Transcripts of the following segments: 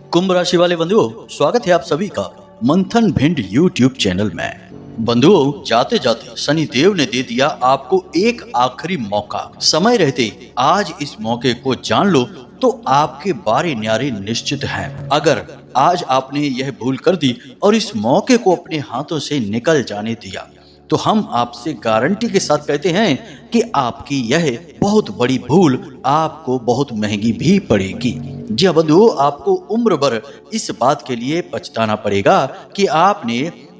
कुंभ राशि वाले बंधुओं, स्वागत है आप सभी का मंथन भिंड यूट्यूब चैनल में। बंधुओं, जाते जाते शनि देव ने दे दिया आपको एक आखिरी मौका। समय रहते आज इस मौके को जान लो तो आपके बारे न्यारे निश्चित हैं। अगर आज आपने यह भूल कर दी और इस मौके को अपने हाथों से निकल जाने दिया तो हम आपसे गारंटी के साथ कहते हैं कि आपकी यह बहुत बड़ी भूल आपको बहुत महंगी भी पड़ेगी। जी हाँ बंधुओं, आपको उम्र भर इस बात के लिए पछताना पड़ेगा कि आपने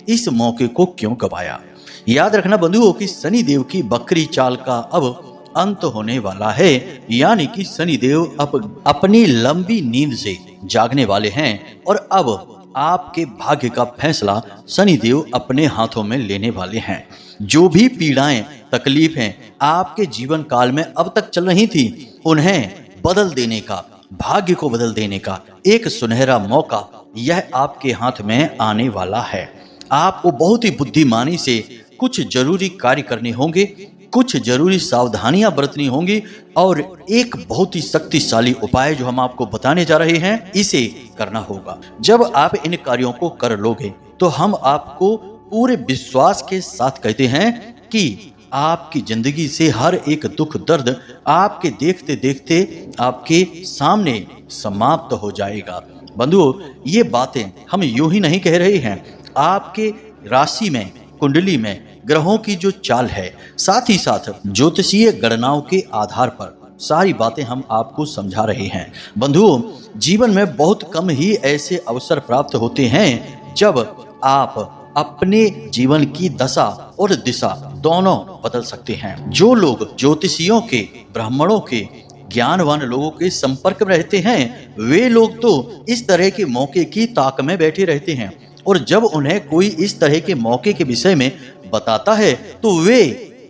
इस मौके को क्यों गवाया। याद रखना बंधुओं कि शनि देव की बकरी चाल का अब अंत होने वाला है, यानी कि शनि देव अब अपनी लंबी नींद से जागने वाले हैं और अब आपके भाग्य का फैसला शनि देव अपने हाथों में लेने वाले हैं। जो भी पीड़ाएं, तकलीफें आपके जीवन काल में अब तक चल रही थी, उन्हें बदल देने का, भाग्य को बदल देने का एक सुनहरा मौका यह आपके हाथ में आने वाला है। आपको बहुत ही बुद्धिमानी से कुछ जरूरी कार्य करने होंगे, कुछ जरूरी सावधानियां बरतनी होंगी और एक बहुत ही शक्तिशाली उपाय जो हम आपको बताने जा रहे हैं, इसे करना होगा। जब आप इन कार्यों को कर लोगे तो हम आपको पूरे विश्वास के साथ कहते हैं कि आपकी जिंदगी से हर एक दुख दर्द आपके देखते देखते आपके सामने समाप्त हो जाएगा। बंधुओं, ये बातें हम यूं ही नहीं कह रहे हैं। आपके राशि में, कुंडली में ग्रहों की जो चाल है, साथ ही साथ ज्योतिषीय गणनाओं के आधार पर सारी बातें हम आपको समझा रहे हैं। बंधुओं, जीवन में बहुत कम ही ऐसे अवसर प्राप्त होते हैं जब आप अपने जीवन की दशा और दिशा दोनों बदल सकते हैं। जो लोग ज्योतिषियों के, ब्राह्मणों के, ज्ञानवान लोगों के संपर्क में रहते हैं, वे लोग तो इस तरह के मौके की ताक में बैठे रहते हैं और जब उन्हें कोई इस तरह के मौके के विषय में बताता है तो वे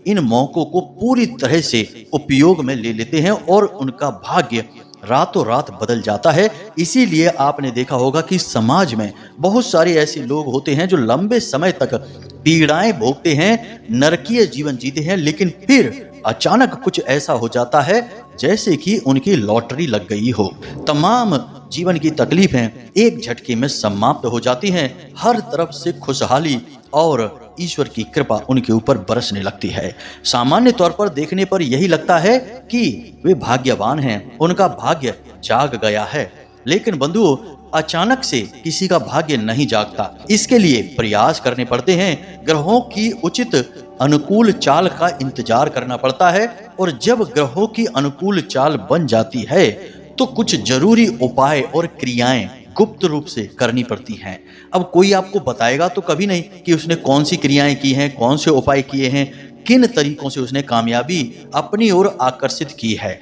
इन मौकों को पूरी तरह से उपयोग में ले लेते हैं और उनका भाग्य रातों रात बदल जाता है। इसीलिए आपने देखा होगा कि समाज में बहुत सारे ऐसे लोग होते हैं जो लंबे समय तक पीड़ाएं भोगते हैं, नरकीय जीवन जीते हैं, लेकिन फिर अचानक कुछ ऐसा हो जाता है जैसे कि उनकी लॉटरी लग गई हो। तमाम जीवन की तकलीफें एक झटके में समाप्त हो जाती हैं। हर तरफ से खुशहाली और ईश्वर की कृपा उनके ऊपर बरसने लगती है। सामान्य तौर पर देखने पर यही लगता है कि वे भाग्यवान हैं, उनका भाग्य जाग गया है। लेकिन बंधुओं, अचानक से किसी का भाग्य नहीं जागता। इसके लिए प्रयास करने पड़ते हैं, ग्रहों की उचित अनुकूल चाल का इंतजार करना पड़ता है और जब ग्रहों की अनुकूल चाल बन जाती है तो कुछ जरूरी उपाय और क्रियाएं गुप्त रूप से करनी पड़ती हैं। अब कोई आपको बताएगा तो कभी नहीं कि उसने कौन सी क्रियाएं की हैं, कौन से उपाय किए हैं, किन तरीकों से उसने कामयाबी अपनी ओर आकर्षित की है।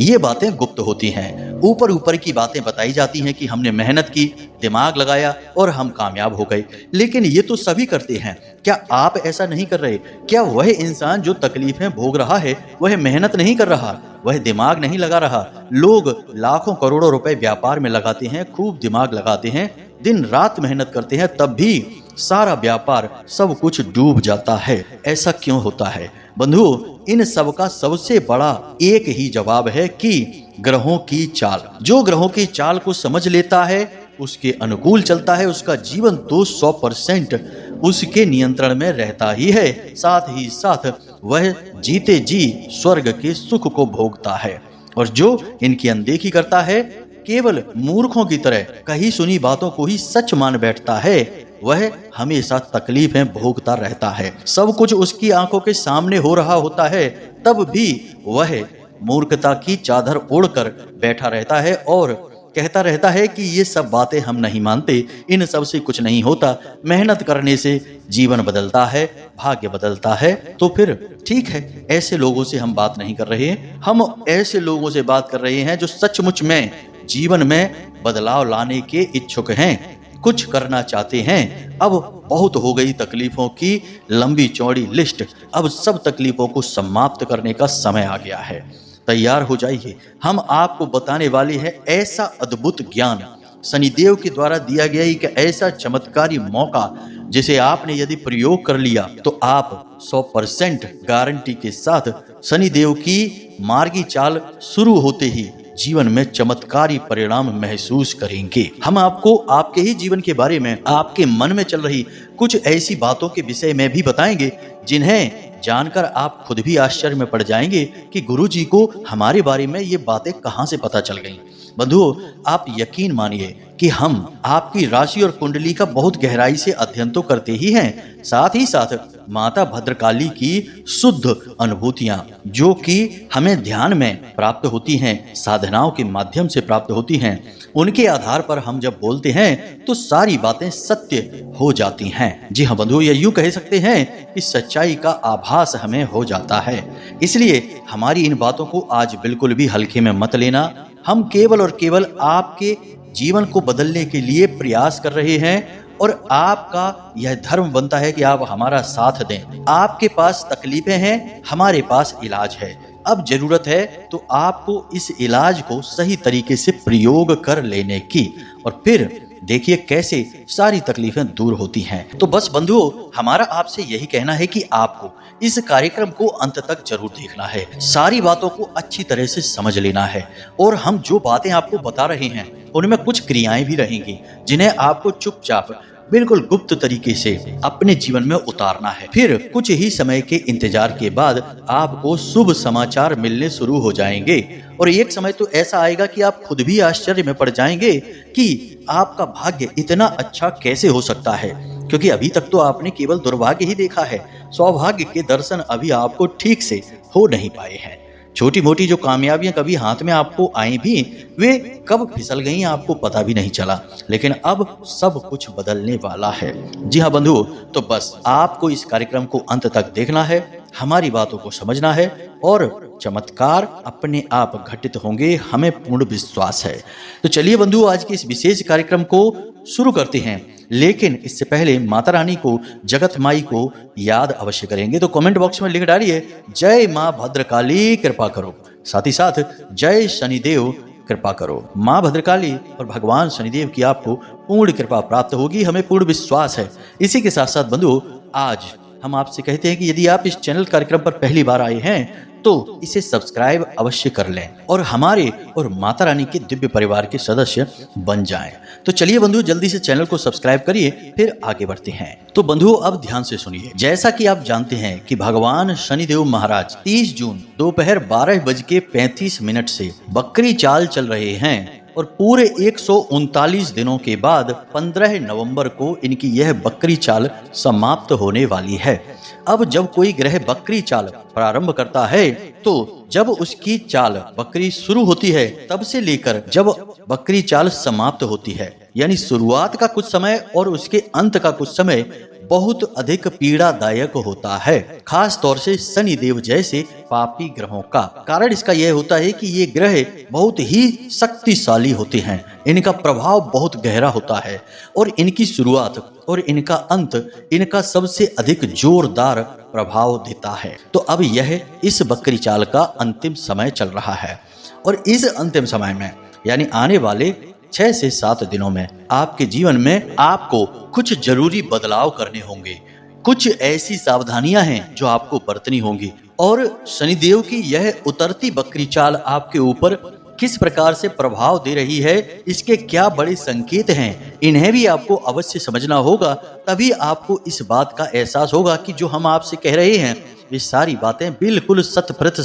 ये बातें गुप्त होती हैं। ऊपर ऊपर की बातें बताई जाती हैं कि हमने मेहनत की, दिमाग लगाया और हम कामयाब हो गए, लेकिन ये तो सभी करते हैं। क्या आप ऐसा नहीं कर रहे? क्या वह इंसान जो तकलीफें भोग रहा है वह मेहनत नहीं कर रहा, वह दिमाग नहीं लगा रहा? लोग लाखों करोड़ों रुपए व्यापार में लगाते हैं, खूब दिमाग लगाते हैं, दिन रात मेहनत करते हैं, तब भी सारा व्यापार, सब कुछ डूब जाता है। ऐसा क्यों होता है? बंधुओं, इन सब का सबसे बड़ा एक ही जवाब है कि ग्रहों की चाल। जो ग्रहों की चाल को समझ लेता है, उसके अनुकूल चलता है, उसका जीवन तो 100% उसके नियंत्रण में रहता ही है। साथ ही साथ वह जीते जी स्वर्ग के सुख को भोगता है। और जो इनकी अनदेखी करता है, केवल मूर्खों की तरह कही सुनी बातों को ही सच मान बैठता है, वह हमेशा तकलीफें भोगता रहता है। सब कुछ उसकी आंखों के सामने हो रहा होता है, तब भी वह मूर्खता की चादर ओढ़कर बैठा रहता है और कहता रहता है कि ये सब बातें हम नहीं मानते, इन सब से कुछ नहीं होता, मेहनत करने से जीवन बदलता है, भाग्य बदलता है। तो फिर ठीक है, ऐसे लोगों से हम बात नहीं कर रहे हैं। हम ऐसे लोगों से बात कर रहे हैं जो सचमुच में जीवन में बदलाव लाने के इच्छुक हैं, कुछ करना चाहते हैं। अब बहुत हो गई तकलीफों की लंबी चौड़ी लिस्ट, अब सब तकलीफों को समाप्त करने का समय आ गया है। तैयार हो जाइए, हम आपको बताने वाले हैं ऐसा अद्भुत ज्ञान, शनिदेव के द्वारा दिया गया एक ऐसा चमत्कारी मौका जिसे आपने यदि प्रयोग कर लिया तो आप 100% गारंटी के साथ शनिदेव की मार्गी चाल शुरू होते ही जीवन में चमत्कारी परिणाम महसूस करेंगे। हम आपको आपके ही जीवन के बारे में, आपके मन में चल रही कुछ ऐसी बातों के विषय में भी बताएंगे जिन्हें जानकर आप खुद भी आश्चर्य में पड़ जाएंगे कि गुरुजी को हमारे बारे में ये बातें कहां से पता चल गईं। बंधुओं, आप यकीन मानिए कि हम आपकी राशि और कुंडली का बहुत गहराई से अध्ययन तो करते ही हैं, साथ ही साथ माता भद्रकाली की शुद्ध अनुभूतियां जो कि हमें ध्यान में प्राप्त होती हैं, साधनाओं के माध्यम से प्राप्त होती हैं, उनके आधार पर हम जब बोलते हैं तो सारी बातें सत्य हो जाती हैं। जी हाँ बंधुओं, या यूं कह सकते हैं कि सच्चाई का आभास हमें हो जाता है। इसलिए हमारी इन बातों को आज बिल्कुल भी हल्के में मत लेना। हम केवल और केवल आपके जीवन को बदलने के लिए प्रयास कर रहे हैं और आपका यह धर्म बनता है कि आप हमारा साथ दें। आपके पास तकलीफें हैं, हमारे पास इलाज है। अब जरूरत है तो आपको इस इलाज को सही तरीके से प्रयोग कर लेने की, और फिर देखिए कैसे सारी तकलीफें दूर होती हैं। तो बस बंधुओं, हमारा आपसे यही कहना है कि आपको इस कार्यक्रम को अंत तक जरूर देखना है, सारी बातों को अच्छी तरह से समझ लेना है, और हम जो बातें आपको बता रहे हैं उनमें कुछ क्रियाएं भी रहेंगी जिन्हें आपको चुपचाप बिल्कुल गुप्त तरीके से अपने जीवन में उतारना है। फिर कुछ ही समय के इंतजार के बाद आपको शुभ समाचार मिलने शुरू हो जाएंगे, और एक समय तो ऐसा आएगा कि आप खुद भी आश्चर्य में पड़ जाएंगे कि आपका भाग्य इतना अच्छा कैसे हो सकता है, क्योंकि अभी तक तो आपने केवल दुर्भाग्य ही देखा है, सौभाग्य के दर्शन अभी आपको ठीक से हो नहीं पाए हैं। छोटी मोटी जो कामयाबियां कभी हाथ में आपको आई भी, वे कब फिसल गईं आपको पता भी नहीं चला, लेकिन अब सब कुछ बदलने वाला है। जी हाँ बंधुओं, तो बस आपको इस कार्यक्रम को अंत तक देखना है, हमारी बातों को समझना है, और चमत्कार अपने आप घटित होंगे, हमें पूर्ण विश्वास है। तो चलिए बंधुओं, आज के इस विशेष कार्यक्रम को शुरू करते हैं, लेकिन इससे पहले माता रानी को, जगत माई को याद अवश्य करेंगे। तो कमेंट बॉक्स में लिख डालिए, जय माँ भद्रकाली कृपा करो, साथ ही साथ जय शनिदेव कृपा करो। माँ भद्रकाली और भगवान शनिदेव की आपको पूर्ण कृपा प्राप्त होगी, हमें पूर्ण विश्वास है। इसी के साथ साथ बंधुओं, आज हम आपसे कहते हैं कि यदि आप इस चैनल कार्यक्रम पर पहली बार आए हैं तो इसे सब्सक्राइब अवश्य कर लें और हमारे और माता रानी के दिव्य परिवार के सदस्य बन जाएं। तो चलिए बंधुओं, जल्दी से चैनल को सब्सक्राइब करिए, फिर आगे बढ़ते हैं। तो बंधुओं, अब ध्यान से सुनिए। जैसा कि आप जानते हैं कि भगवान शनिदेव महाराज 30 जून दोपहर 12:35 से बकरी चाल चल रहे हैं, और पूरे 139 दिनों के बाद 15 नवंबर को इनकी यह बकरी चाल समाप्त होने वाली है। अब जब कोई ग्रह बकरी चाल प्रारंभ करता है तो जब उसकी चाल बकरी शुरू होती है तब से लेकर जब बकरी चाल समाप्त होती है, यानी शुरुआत का कुछ समय और उसके अंत का कुछ समय बहुत अधिक पीड़ादायक होता है, खास तौर से शनि देव जैसे पापी ग्रहों का। कारण इसका यह होता है कि ये ग्रह बहुत ही शक्तिशाली होते हैं, इनका प्रभाव बहुत गहरा होता है, और इनकी शुरुआत और इनका अंत इनका सबसे अधिक जोरदार प्रभाव देता है। तो अब यह इस बकरी चाल का अंतिम समय चल रहा है, और इस अंतिम समय में यानी आने वाले 6 से 7 दिनों में आपके जीवन में आपको कुछ जरूरी बदलाव करने होंगे। कुछ ऐसी सावधानियां हैं जो आपको बरतनी होंगी, और शनिदेव की यह उतरती बकरी चाल आपके ऊपर किस प्रकार से प्रभाव दे रही है, इसके क्या बड़े संकेत हैं, इन्हें भी आपको अवश्य समझना होगा। तभी आपको इस बात का एहसास होगा कि जो हम आपसे कह रहे हैं ये सारी बातें बिल्कुल 100%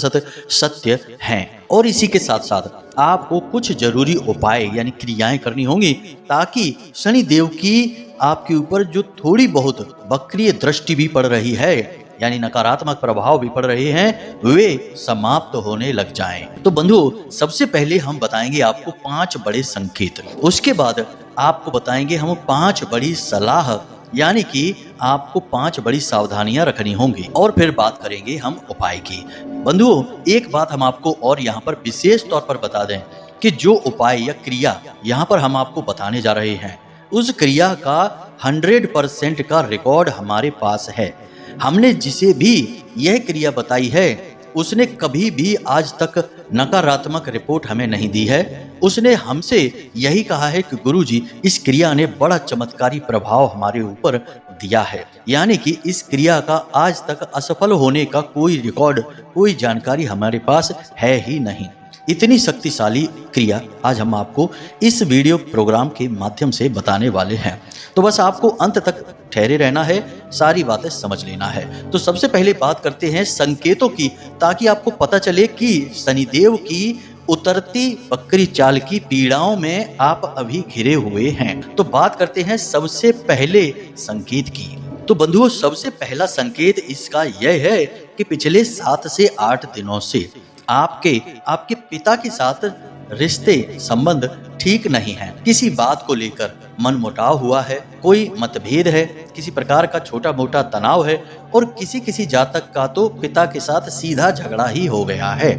सत्य हैं। और इसी के साथ साथ आपको कुछ जरूरी उपाय यानी क्रियाएं करनी होंगी, ताकि शनि देव की आपके ऊपर जो थोड़ी बहुत वक्रीय दृष्टि भी पड़ रही है, यानी नकारात्मक प्रभाव भी पड़ रहे हैं, वे समाप्त होने लग जाएं। तो बंधुओं, सबसे पहले हम बताएंगे आपको 5 बड़े संकेत, उसके बाद आपको बताएंगे हम 5 बड़ी सलाह, यानी कि आपको 5 बड़ी सावधानियां रखनी होंगी, और फिर बात करेंगे हम उपाय की। बंधुओं, एक बात हम आपको और यहाँ पर विशेष तौर पर बता दें कि जो उपाय या क्रिया यहाँ पर हम आपको बताने जा रहे हैं, उस क्रिया का 100% का रिकॉर्ड हमारे पास है। हमने जिसे भी यह क्रिया बताई है उसने कभी भी आज तक नकारात्मक रिपोर्ट हमें नहीं दी है। उसने हमसे यही कहा है कि गुरुजी, इस क्रिया ने बड़ा चमत्कारी प्रभाव हमारे ऊपर दिया है, यानी कि इस क्रिया का आज तक असफल होने का कोई रिकॉर्ड, कोई जानकारी हमारे पास है ही नहीं। इतनी शक्तिशाली क्रिया आज हम आपको इस वीडियो प्रोग्राम के माध्यम से बताने वाले हैं। तो बस आपको अंत तक ठहरे रहना है, सारी बातें समझ लेना है। तो सबसे पहले बात करते हैं संकेतों की, ताकि आपको पता चले कि शनिदेव की उतरती बकरी चाल की पीड़ाओं में आप अभी घिरे हुए हैं। तो बात करते हैं सबसे पहले संकेत की। तो बंधुओं, सबसे पहला संकेत इसका यह है कि पिछले 7 से 8 दिनों से आपके पिता के साथ रिश्ते संबंध ठीक नहीं है। किसी बात को लेकर मनमुटाव हुआ है, कोई मतभेद है, किसी प्रकार का छोटा मोटा तनाव है और किसी जातक का तो पिता के साथ सीधा झगड़ा ही हो गया है।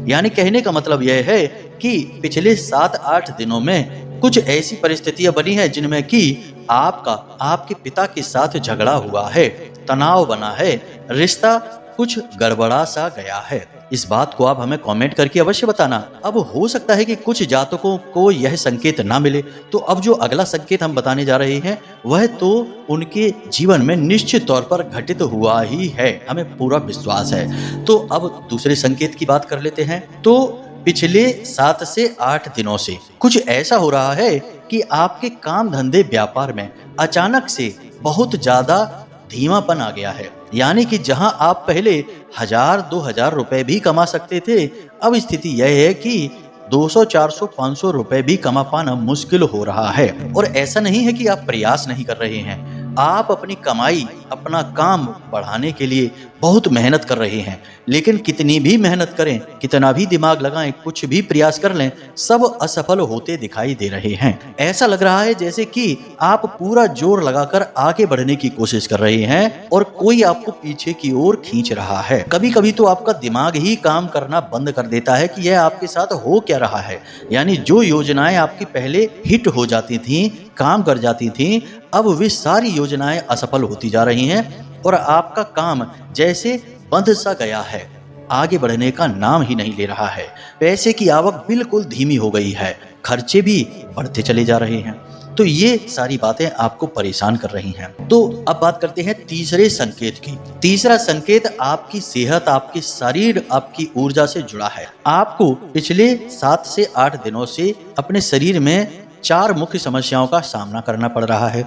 यानी कहने का मतलब यह है कि पिछले 7-8 दिनों में कुछ ऐसी परिस्थितियां बनी है जिनमें कि आपके पिता के साथ झगड़ा हुआ है, तनाव बना है, रिश्ता कुछ गड़बड़ा सा गया है। इस बात को आप हमें कमेंट करके अवश्य बताना। अब हो सकता है कि कुछ जातकों को यह संकेत ना मिले, तो अब जो अगला संकेत हम बताने जा रहे हैं वह तो उनके जीवन में निश्चित तौर पर घटित हुआ ही है, हमें पूरा विश्वास है। तो अब दूसरे संकेत की बात कर लेते हैं। तो पिछले 7 से 8 दिनों से कुछ ऐसा हो रहा है कि आपके काम धंधे व्यापार में अचानक से बहुत ज्यादा धीमापन आ गया है। यानी कि जहां आप पहले 1000-2000 रुपए भी कमा सकते थे, अब स्थिति यह है कि 200, 400, 500 रुपए भी कमा पाना मुश्किल हो रहा है। और ऐसा नहीं है कि आप प्रयास नहीं कर रहे हैं, आप अपनी कमाई, अपना काम बढ़ाने के लिए बहुत मेहनत कर रहे हैं, लेकिन कितनी भी मेहनत करें, कितना भी दिमाग लगाएं, कुछ भी प्रयास कर लें, सब असफल होते दिखाई दे रहे हैं। ऐसा लग रहा है जैसे कि आप पूरा जोर लगाकर आगे बढ़ने की कोशिश कर रहे हैं और कोई आपको पीछे की ओर खींच रहा है। कभी कभी तो आपका दिमाग ही काम करना बंद कर देता है कि यह आपके साथ हो क्या रहा है। यानी जो योजनाएं आपकी पहले हिट हो जाती थी, काम कर जाती थी, अब वे सारी योजनाएं असफल होती जा रही हैं और आपका काम जैसे बंद सा गया है, आगे बढ़ने का नाम ही नहीं ले रहा है। पैसे की आवक बिल्कुल धीमी हो गई है, खर्चे भी बढ़ते चले जा रहे हैं। तो ये सारी बातें आपको परेशान कर रही हैं। तो अब बात करते हैं तीसरे संकेत की। तीसरा संकेत आपकी सेहत, आपकी शरीर, आपकी ऊर्जा से जुड़ा है। आपको पिछले 7 से 8 दिनों से अपने शरीर में 4 मुख्य समस्याओं का सामना करना पड़ रहा है।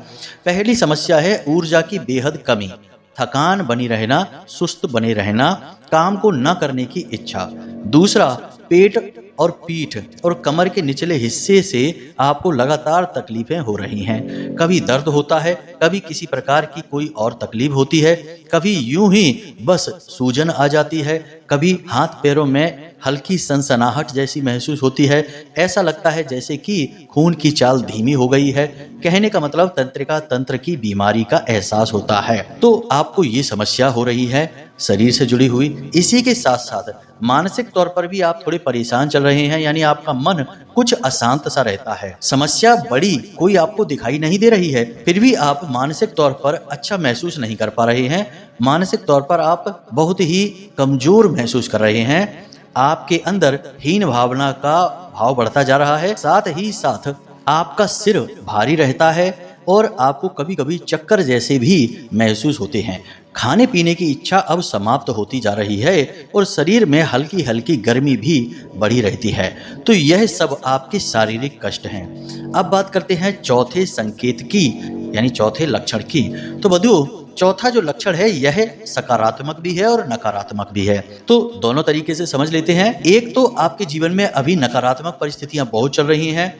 पहली समस्या है ऊर्जा की बेहद कमी, थकान बनी रहना, सुस्त बने रहना, काम को न करने की इच्छा। दूसरा, पेट और पीठ और कमर के निचले हिस्से से आपको लगातार तकलीफें हो रही हैं। कभी दर्द होता है, कभी किसी प्रकार की कोई और तकलीफ होती है, कभी यूं ही बस सूजन आ जाती है, कभी हाथ पैरों में हल्की सनसनाहट जैसी महसूस होती है। ऐसा लगता है जैसे कि खून की चाल धीमी हो गई है। कहने का मतलब तंत्रिका तंत्र की बीमारी का एहसास होता है। तो आपको ये समस्या हो रही है शरीर से जुड़ी हुई। इसी के साथ साथ मानसिक तौर पर भी आप थोड़े परेशान चल रहे हैं, यानी आपका मन कुछ अशांत सा रहता है। समस्या बड़ी कोई आपको दिखाई नहीं दे रही है, फिर भी आप मानसिक तौर पर अच्छा महसूस नहीं कर पा रहे हैं। मानसिक तौर पर आप बहुत ही कमजोर महसूस कर रहे हैं। आपके अंदर हीन भावना का भाव बढ़ता जा रहा है। साथ ही साथ आपका सिर भारी रहता है और आपको कभी कभी चक्कर जैसे भी महसूस होते हैं। खाने पीने की इच्छा अब समाप्त होती जा रही है और शरीर में हल्की हल्की गर्मी भी बढ़ी रहती है। तो यह सब आपके शारीरिक कष्ट हैं। अब बात करते हैं चौथे संकेत की, यानी चौथे लक्षण की। तो बंधुओं, चौथा जो लक्षण है यह सकारात्मक भी है और नकारात्मक भी है। तो दोनों तरीके से समझ लेते हैं। एक तो आपके जीवन में अभी नकारात्मक परिस्थितियां बहुत चल रही हैं,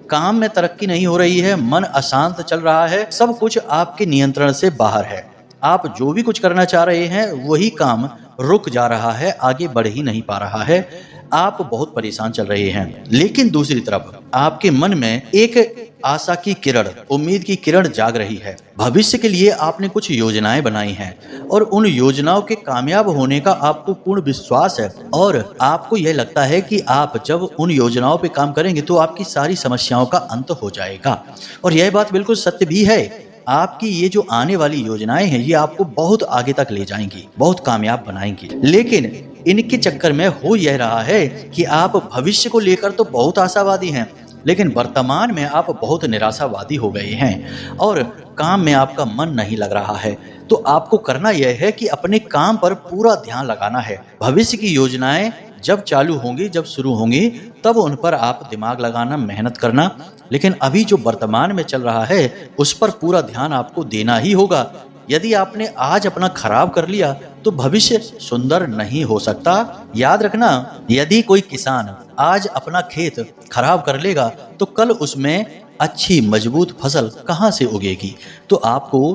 काम में तरक्की नहीं हो रही है, मन अशांत चल रहा है, सब कुछ आपके नियंत्रण से बाहर है। आप जो भी कुछ करना चाह रहे हैं वही काम रुक जा रहा है, आगे बढ़ ही नहीं पा रहा है। आप बहुत परेशान चल रहे हैं। लेकिन दूसरी तरफ आपके मन में एक आशा की किरण, उम्मीद की किरण जाग रही है। भविष्य के लिए आपने कुछ योजनाएं बनाई हैं और उन योजनाओं के कामयाब होने का आपको पूर्ण विश्वास है और आपको यह लगता है कि आप जब उन योजनाओं पे काम करेंगे तो आपकी सारी समस्याओं का अंत हो जाएगा। और यह बात बिल्कुल सत्य भी है। आपकी ये जो आने वाली योजनाएं हैं ये आपको बहुत आगे तक ले जाएंगी, बहुत कामयाब बनाएंगी। लेकिन इनके चक्कर में हो यह रहा है कि आप भविष्य को लेकर तो बहुत आशावादी हैं, लेकिन वर्तमान में आप बहुत निराशावादी हो गए हैं और काम में आपका मन नहीं लग रहा है। तो आपको करना यह है कि अपने काम पर पूरा ध्यान लगाना है। भविष्य की योजनाएं जब चालू होंगी, जब शुरू होंगी, तब उन पर आप दिमाग लगाना, मेहनत करना। लेकिन अभी जो वर्तमान में चल रहा है उस पर पूरा ध्यान आपको देना ही होगा। यदि आपने आज अपना खराब कर लिया तो भविष्य सुंदर नहीं हो सकता। याद रखना, यदि कोई किसान आज अपना खेत खराब कर लेगा तो कल उसमें अच्छी मजबूत फसल कहाँ से उगेगी। तो आपको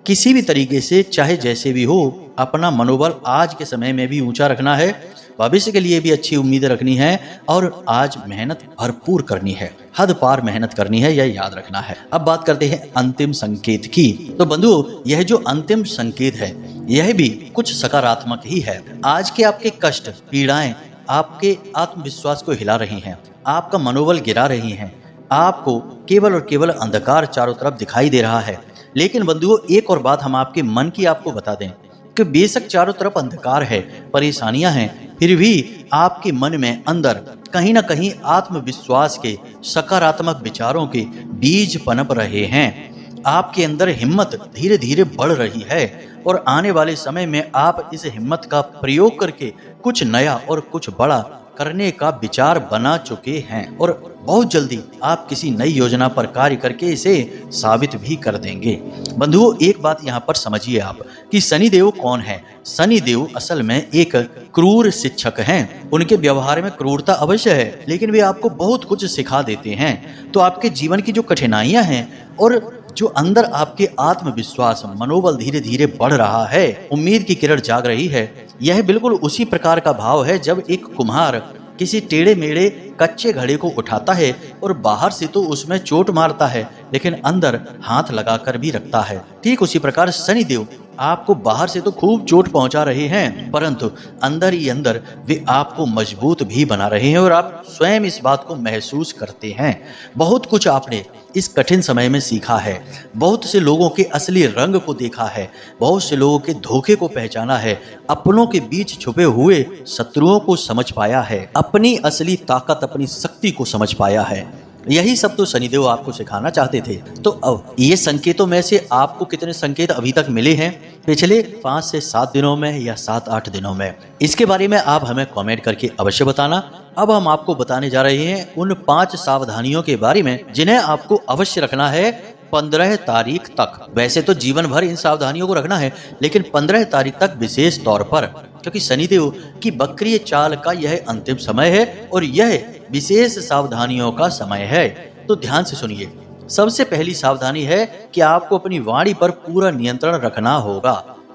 किसी भी तरीके से, चाहे जैसे भी हो, अपना मनोबल आज के समय में भी ऊंचा रखना है, भविष्य के लिए भी अच्छी उम्मीदें रखनी है और आज मेहनत भरपूर करनी है, हद पार मेहनत करनी है, यह याद रखना है। अब बात करते हैं अंतिम संकेत की। तो बंधुओं, यह जो अंतिम संकेत है यह भी कुछ सकारात्मक ही है। आज के आपके कष्ट, पीड़ाएं आपके आत्मविश्वास को हिला रही हैं, आपका मनोबल गिरा रही हैं, आपको केवल और केवल अंधकार चारों तरफ दिखाई दे रहा है। लेकिन बंधुओं, एक और बात हम आपके मन की आपको बता दें कि बेशक चारों तरफ अंधकार है, परेशानियां हैं, फिर भी आपके मन में अंदर कहीं ना कहीं आत्मविश्वास के, सकारात्मक विचारों के बीज पनप रहे हैं। आपके अंदर हिम्मत धीरे धीरे बढ़ रही है और आने वाले समय में आप इस हिम्मत का प्रयोग करके कुछ नया और कुछ बड़ा करने का विचार बना चुके हैं और बहुत जल्दी आप किसी नई योजना पर कार्य करके इसे साबित भी कर देंगे। बंधुओं, एक बात यहाँ पर समझिए आप कि शनिदेव कौन है। शनिदेव असल में एक क्रूर शिक्षक हैं। उनके व्यवहार में क्रूरता अवश्य है, लेकिन वे आपको बहुत कुछ सिखा देते हैं। तो आपके जीवन की जो कठिनाइयां हैं और जो अंदर आपके आत्मविश्वास, मनोबल धीरे धीरे बढ़ रहा है, उम्मीद की किरण जाग रही है, यह बिल्कुल उसी प्रकार का भाव है जब एक कुम्हार किसी टेढ़े मेढ़े कच्चे घड़े को उठाता है और बाहर से तो उसमें चोट मारता है लेकिन अंदर हाथ लगाकर भी रखता है। ठीक उसी प्रकार शनिदेव आपको बाहर से तो खूब चोट पहुंचा रहे हैं, परंतु अंदर ही अंदर वे आपको मजबूत भी बना रहे हैं और आप स्वयं इस बात को महसूस करते हैं। बहुत कुछ आपने इस कठिन समय में सीखा है, बहुत से लोगों के असली रंग को देखा है, बहुत से लोगों के धोखे को पहचाना है, अपनों के बीच छुपे हुए शत्रुओं को समझ पाया है, अपनी असली ताकत, अपनी शक्ति को समझ पाया है। यही सब तो शनिदेव आपको सिखाना चाहते थे। तो अब ये संकेतों में से आपको कितने संकेत अभी तक मिले हैं पिछले 5 से 7 दिनों में या 7-8 दिनों में, इसके बारे में आप हमें कमेंट करके अवश्य बताना। अब हम आपको बताने जा रहे हैं उन 5 सावधानियों के बारे में जिन्हें आपको अवश्य रखना है 15 तारीख तक। वैसे तो जीवन भर इन सावधानियों को रखना है, लेकिन 15 तारीख तक विशेष तौर पर, क्योंकि शनिदेव की वक्रीय चाल का यह अंतिम समय है और यह विशेष सावधानियों का समय है। तो ध्यान से सुनिए। सबसे पहली सावधानी है कि आपको अपनी वाणी पर पूरा नियंत्रण रखना होगा।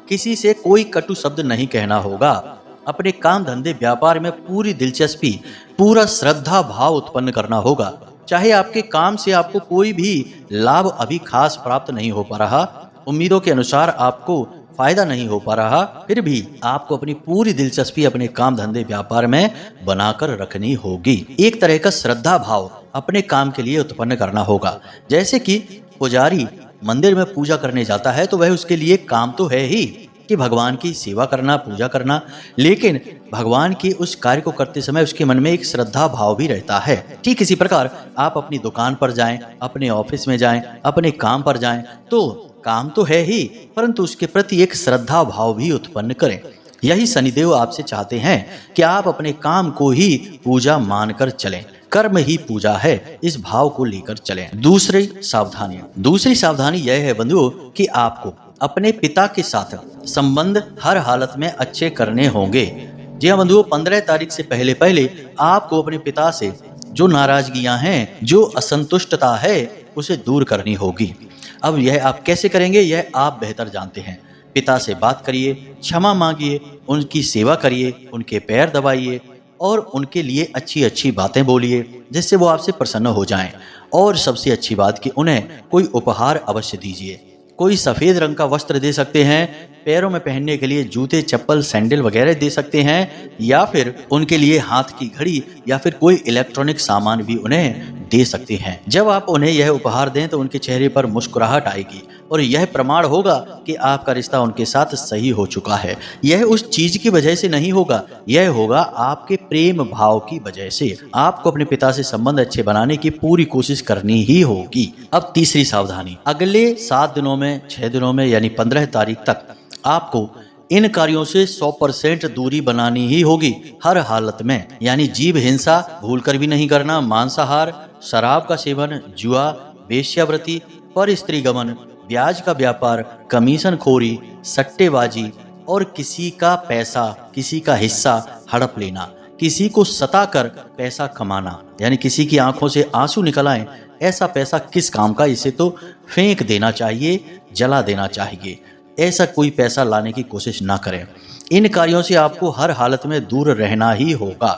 किसी से कोई कटु शब्द नहीं कहना होगा। अपने काम धंधे व्यापार में पूरी दिलचस्पी, पूरा श्रद्धा भाव उत्पन्न करना होगा। चाहे आपके काम से आपको कोई भी लाभ अभी खास प्राप्त नहीं हो पा रहा, उम्मीदों के अनुसार आपको फायदा नहीं हो पा रहा, फिर भी आपको अपनी पूरी दिलचस्पी अपने काम धंधे व्यापार में बनाकर रखनी होगी। एक तरह का श्रद्धा भाव अपने काम के लिए उत्पन्न करना होगा। जैसे कि पुजारी मंदिर में पूजा करने जाता है तो वह उसके लिए काम तो है ही कि भगवान की सेवा करना, पूजा करना, लेकिन भगवान के उस कार्य को करते समय उसके मन में एक श्रद्धा भाव भी रहता है। ठीक इसी प्रकार आप अपनी दुकान पर जाएं, अपने ऑफिस में जाएं, अपने काम पर जाएं, तो काम तो है ही, परंतु उसके प्रति एक श्रद्धा भाव भी उत्पन्न करें। यही शनिदेव आपसे चाहते हैं कि आप अपने काम को ही पूजा मानकर चलें। कर्म ही पूजा है, इस भाव को लेकर चलें। दूसरी सावधानी यह है बंधुओं कि आपको अपने पिता के साथ संबंध हर हालत में अच्छे करने होंगे। जी हाँ बंधुओं, 15 तारीख से पहले पहले आपको अपने पिता से जो नाराजगियां हैं, जो असंतुष्टता है, उसे दूर करनी होगी। अब यह आप कैसे करेंगे, यह आप बेहतर जानते हैं। पिता से बात करिए, क्षमा मांगिए, उनकी सेवा करिए, उनके पैर दबाइए और उनके लिए अच्छी अच्छी बातें बोलिए जिससे वो आपसे प्रसन्न हो जाएं। और सबसे अच्छी बात कि उन्हें कोई उपहार अवश्य दीजिए। कोई सफ़ेद रंग का वस्त्र दे सकते हैं, पैरों में पहनने के लिए जूते, चप्पल, सैंडल वगैरह दे सकते हैं, या फिर उनके लिए हाथ की घड़ी या फिर कोई इलेक्ट्रॉनिक सामान भी उन्हें दे सकते हैं। जब आप उन्हें यह उपहार दें तो उनके चेहरे पर मुस्कुराहट आएगी और यह प्रमाण होगा कि आपका रिश्ता उनके साथ सही हो चुका है। यह उस चीज की वजह से नहीं होगा, यह होगा आपके प्रेम भाव की वजह से। आपको अपने पिता से संबंध अच्छे बनाने की पूरी कोशिश करनी ही होगी। अब तीसरी सावधानी, अगले 7 दिनों में, 6 दिनों में यानी 15 तारीख तक आपको इन कार्यों से 100% दूरी बनानी ही होगी हर हालत में। यानी जीव हिंसा भूलकर भी नहीं करना, मांसाहार, शराब का सेवन, जुआ, वेश्यावृत्ति, पर स्त्री गमन, ब्याज का व्यापार, कमीशन खोरी, सट्टेबाजी और किसी का पैसा, किसी का हिस्सा हड़प लेना, किसी को सताकर पैसा कमाना, यानी किसी की आंखों से आंसू निकल आए, ऐसा पैसा किस काम का, इसे तो फेंक देना चाहिए, जला देना चाहिए। ऐसा कोई पैसा लाने की कोशिश ना करें। इन कार्यों से आपको हर हालत में दूर रहना ही होगा।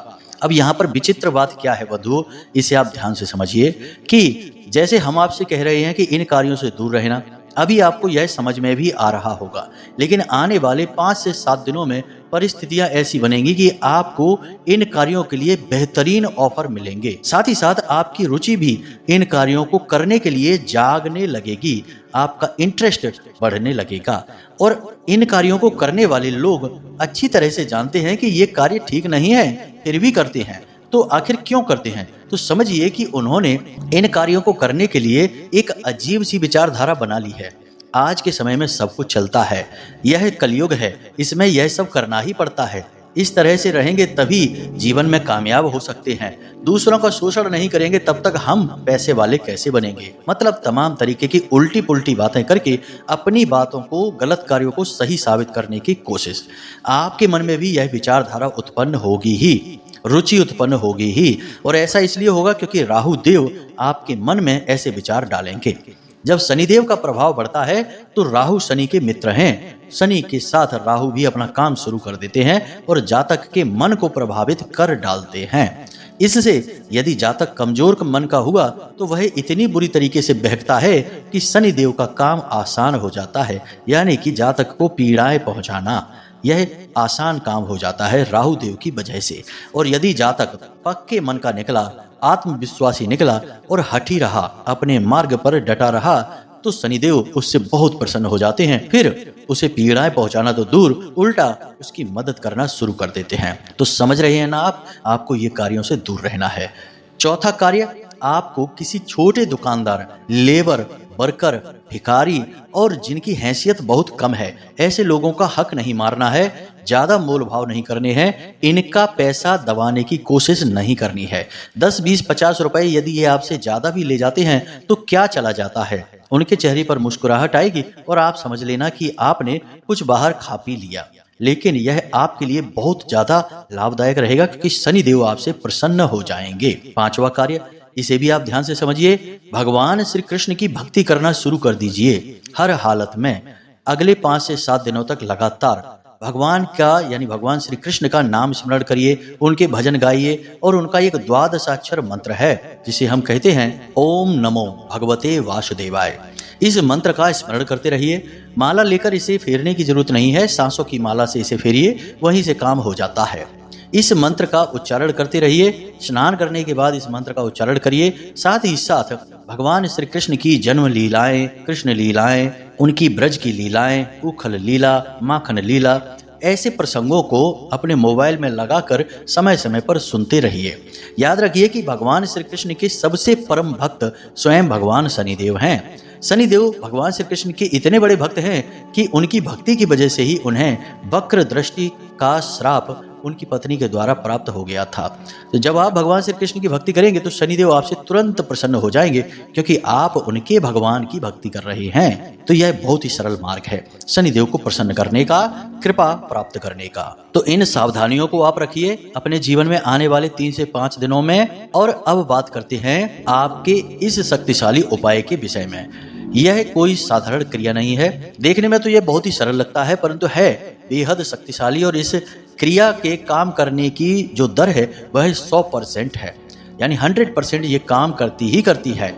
अब यहाँ पर विचित्र बात क्या है बंधुओं, इसे आप ध्यान से समझिए कि जैसे हम आपसे कह रहे हैं कि इन कार्यों से दूर रहना, अभी आपको यह समझ में भी आ रहा होगा, लेकिन आने वाले 5 से 7 दिनों में परिस्थितियां ऐसी बनेंगी कि आपको इन कार्यों के लिए बेहतरीन ऑफर मिलेंगे। साथ ही साथ आपकी रुचि भी इन कार्यों को करने के लिए जागने लगेगी, आपका इंटरेस्ट बढ़ने लगेगा। और इन कार्यों को करने वाले लोग अच्छी तरह से जानते हैं कि ये कार्य ठीक नहीं है, फिर भी करते हैं। तो आखिर क्यों करते हैं? तो समझिए कि उन्होंने इन कार्यों को करने के लिए एक अजीब सी विचारधारा बना ली है। आज के समय में सब कुछ चलता है, यह कलयुग है, इसमें यह सब करना ही पड़ता है। इस तरह से रहेंगे तभी जीवन में कामयाब हो सकते हैं। दूसरों का शोषण नहीं करेंगे तब तक हम पैसे वाले कैसे बनेंगे? मतलब तमाम तरीके की उल्टी पुल्टी बातें करके अपनी बातों को, गलत कार्यों को सही साबित करने की कोशिश। आपके मन में भी यह विचारधारा उत्पन्न होगी ही, रुचि उत्पन्न होगी ही, और ऐसा इसलिए होगा क्योंकि राहु देव आपके मन में ऐसे विचार डालेंगे। जब शनिदेव का प्रभाव बढ़ता है तो राहु शनि के मित्र हैं। शनि के साथ राहु भी अपना काम शुरू कर देते हैं और जातक के मन को प्रभावित कर डालते हैं। इससे यदि जातक कमजोर मन का हुआ तो वह इतनी बुरी तरीके से बहकता है कि शनिदेव का काम आसान हो जाता है, यानी कि जातक को पीड़ाएं पहुंचाना यह आसान काम हो जाता है राहु देव की वजह से। और यदि जातक पक्के मन का निकला, आत्मविश्वासी निकला और हठी रहा, अपने मार्ग पर डटा रहा, तो शनिदेव उससे बहुत प्रसन्न हो जाते हैं। फिर उसे पीड़ाएं पहुंचाना तो दूर, उल्टा उसकी मदद करना शुरू कर देते हैं। तो समझ रहे हैं ना आप, आपको ये कार्यों से दूर रहना है। चौथा कार्य, आपको किसी छोटे दुकानदार, लेबर, वर्कर, भिखारी और जिनकी हैसियत बहुत कम है, ऐसे लोगों का हक नहीं मारना है, ज्यादा मोल भाव नहीं करने हैं, इनका पैसा दबाने की कोशिश नहीं करनी है। 10, 20, 50 रुपए यदि ये आपसे ज्यादा भी ले जाते हैं तो क्या चला जाता है, उनके चेहरे पर मुस्कुराहट आएगी और आप समझ लेना कि आपने कुछ बाहर खा पी लिया। लेकिन यह आपके लिए बहुत ज्यादा लाभदायक रहेगा क्योंकि शनिदेव आपसे प्रसन्न हो जाएंगे। पांचवा कार्य, इसे भी आप ध्यान से समझिए, भगवान श्री कृष्ण की भक्ति करना शुरू कर दीजिए हर हालत में। अगले 5 से 7 दिनों तक लगातार भगवान का, यानी भगवान श्री कृष्ण का नाम स्मरण करिए, उनके भजन गाइए। और उनका एक 12 मंत्र है जिसे हम कहते हैं ओम नमो भगवते वासुदेवाय। इस मंत्र का स्मरण करते रहिए। माला लेकर इसे फेरने की जरूरत नहीं है, सांसों की माला से इसे फेरिए, वहीं से काम हो जाता है। इस मंत्र का उच्चारण करते रहिए। स्नान करने के बाद इस मंत्र का उच्चारण करिए। साथ ही साथ भगवान श्री कृष्ण की जन्म लीलाएं, कृष्ण लीलाएं, उनकी ब्रज की लीलाएं, उखल लीला, माखन लीला, ऐसे प्रसंगों को अपने मोबाइल में लगाकर समय समय पर सुनते रहिए। याद रखिए कि भगवान श्री कृष्ण के सबसे परम भक्त स्वयं भगवान शनिदेव हैं। शनिदेव भगवान श्री कृष्ण के इतने बड़े भक्त हैं कि उनकी भक्ति की वजह से ही उन्हें वक्र दृष्टि का श्राप उनकी पत्नी के द्वारा प्राप्त हो गया था। तो जब आप भगवान श्री कृष्ण की भक्ति करेंगे तो शनिदेव आपसे तुरंत प्रसन्न हो जाएंगे क्योंकि आप उनके भगवान की भक्ति कर रहे हैं। तो यह बहुत ही सरल मार्ग है शनिदेव को प्रसन्न करने का, कृपा प्राप्त करने का। तो इन सावधानियों को आप रखिए अपने जीवन में आने वाले 3 से 5 दिनों में। और अब बात करते हैं आपके इस शक्तिशाली उपाय के विषय में। यह कोई साधारण क्रिया नहीं है। देखने में तो यह बहुत ही सरल लगता है परंतु है बेहद शक्तिशाली, और इस क्रिया के काम करने की जो दर है वह 100% है, यानी 100% ये काम करती ही करती है।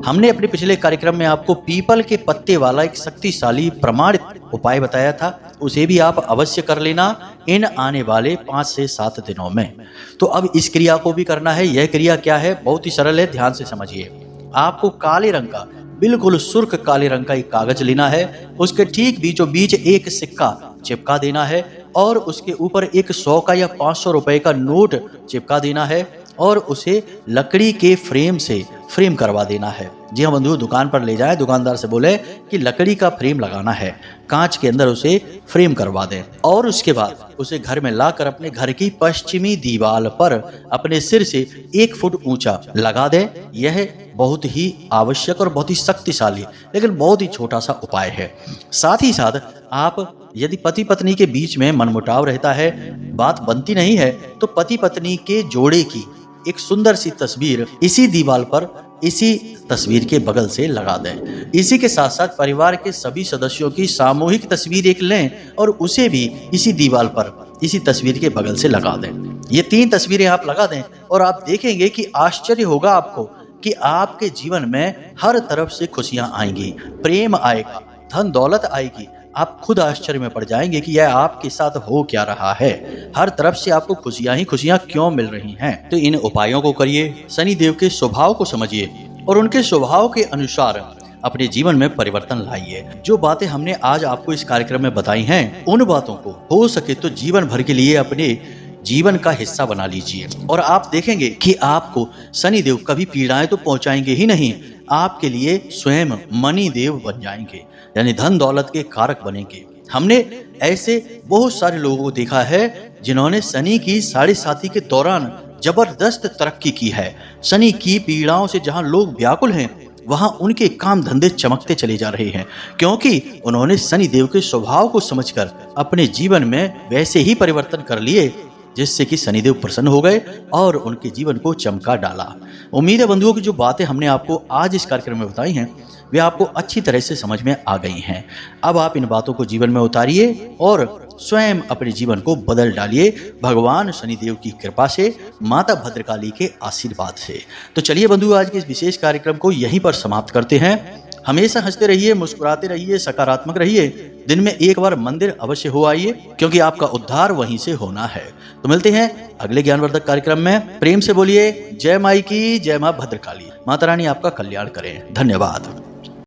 हमने अपने पिछले कार्यक्रम में आपको पीपल के पत्ते वाला एक शक्तिशाली प्रमाणित उपाय बताया था, उसे भी आप अवश्य कर लेना इन आने वाले 5 से 7 दिनों में। तो अब इस क्रिया को भी करना है। यह क्रिया क्या है, बहुत ही सरल है, ध्यान से समझिए। आपको काले रंग का, बिल्कुल सुर्ख काले रंग का एक कागज लेना है, उसके ठीक बीचों बीच एक सिक्का चिपका देना है और उसके ऊपर एक 100 का या 500 रुपए का नोट चिपका देना है। और उसे लकड़ी के फ्रेम से फ्रेम करवा देना है। जी हाँ बंधुओं, दुकान पर ले जाए, दुकानदार से बोले कि लकड़ी का फ्रेम लगाना है, कांच के अंदर उसे फ्रेम करवा दें और उसके बाद उसे घर में लाकर अपने घर की पश्चिमी दीवार पर अपने सिर से 1 फुट ऊंचा लगा दें। यह बहुत ही आवश्यक और बहुत ही शक्तिशाली लेकिन बहुत ही छोटा सा उपाय है। साथ ही साथ आप यदि पति पत्नी के बीच में मनमुटाव रहता है, बात बनती नहीं है, तो पति पत्नी के जोड़े की एक सुंदर सी तस्वीर इसी दीवार पर, इसी तस्वीर के बगल से लगा दें। इसी के साथ साथ परिवार के सभी सदस्यों की सामूहिक तस्वीर एक लें और उसे भी इसी दीवार पर, इसी तस्वीर के बगल से लगा दें। ये 3 तस्वीरें आप लगा दें और आप देखेंगे कि आश्चर्य होगा आपको कि आपके जीवन में हर तरफ से खुशियां आएंगी, प्रेम आएगा, धन दौलत आएगी। आप खुद आश्चर्य में पड़ जाएंगे कि यह आपके साथ हो क्या रहा है। हर तरफ से आपको खुशियां ही खुशियां क्यों मिल रही हैं। तो इन उपायों को करिए, शनिदेव के स्वभाव को समझिए और उनके स्वभाव के अनुसार अपने जीवन में परिवर्तन लाइए। जो बातें हमने आज आपको इस कार्यक्रम में बताई हैं, उन बातों को हो सके तो जीवन भर के लिए अपने जीवन का हिस्सा बना लीजिए और आप देखेंगे कि आपको शनिदेव कभी पीड़ाएं तो पहुंचाएंगे ही नहीं, आपके लिए स्वयं मनी देव बन जाएंगे, यानी धन दौलत के कारक बनेंगे। हमने ऐसे बहुत सारे लोगों को देखा है जिन्होंने शनि की 7.5 के दौरान जबरदस्त तरक्की की है। शनि की पीड़ाओं से जहां लोग व्याकुल हैं, वहां उनके काम धंधे चमकते चले जा रहे हैं, क्योंकि उन्होंने शनिदेव के स्वभाव को समझकर अपने जीवन में वैसे ही परिवर्तन कर लिए जिससे कि शनिदेव प्रसन्न हो गए और उनके जीवन को चमका डाला। उम्मीद है बंधुओं की जो बातें हमने आपको आज इस कार्यक्रम में बताई हैं वे आपको अच्छी तरह से समझ में आ गई हैं। अब आप इन बातों को जीवन में उतारिए और स्वयं अपने जीवन को बदल डालिए भगवान शनिदेव की कृपा से, माता भद्रकाली के आशीर्वाद से। तो चलिए बंधुओं, आज के इस विशेष कार्यक्रम को यहीं पर समाप्त करते हैं। हमेशा हंसते रहिए, मुस्कुराते रहिए, सकारात्मक रहिए। दिन में एक बार मंदिर अवश्य हो आइए, क्योंकि आपका उद्धार वहीं से होना है। तो मिलते हैं अगले ज्ञानवर्धक कार्यक्रम में। प्रेम से बोलिए जय माई की, जय मां भद्रकाली। माता रानी आपका कल्याण करें। धन्यवाद।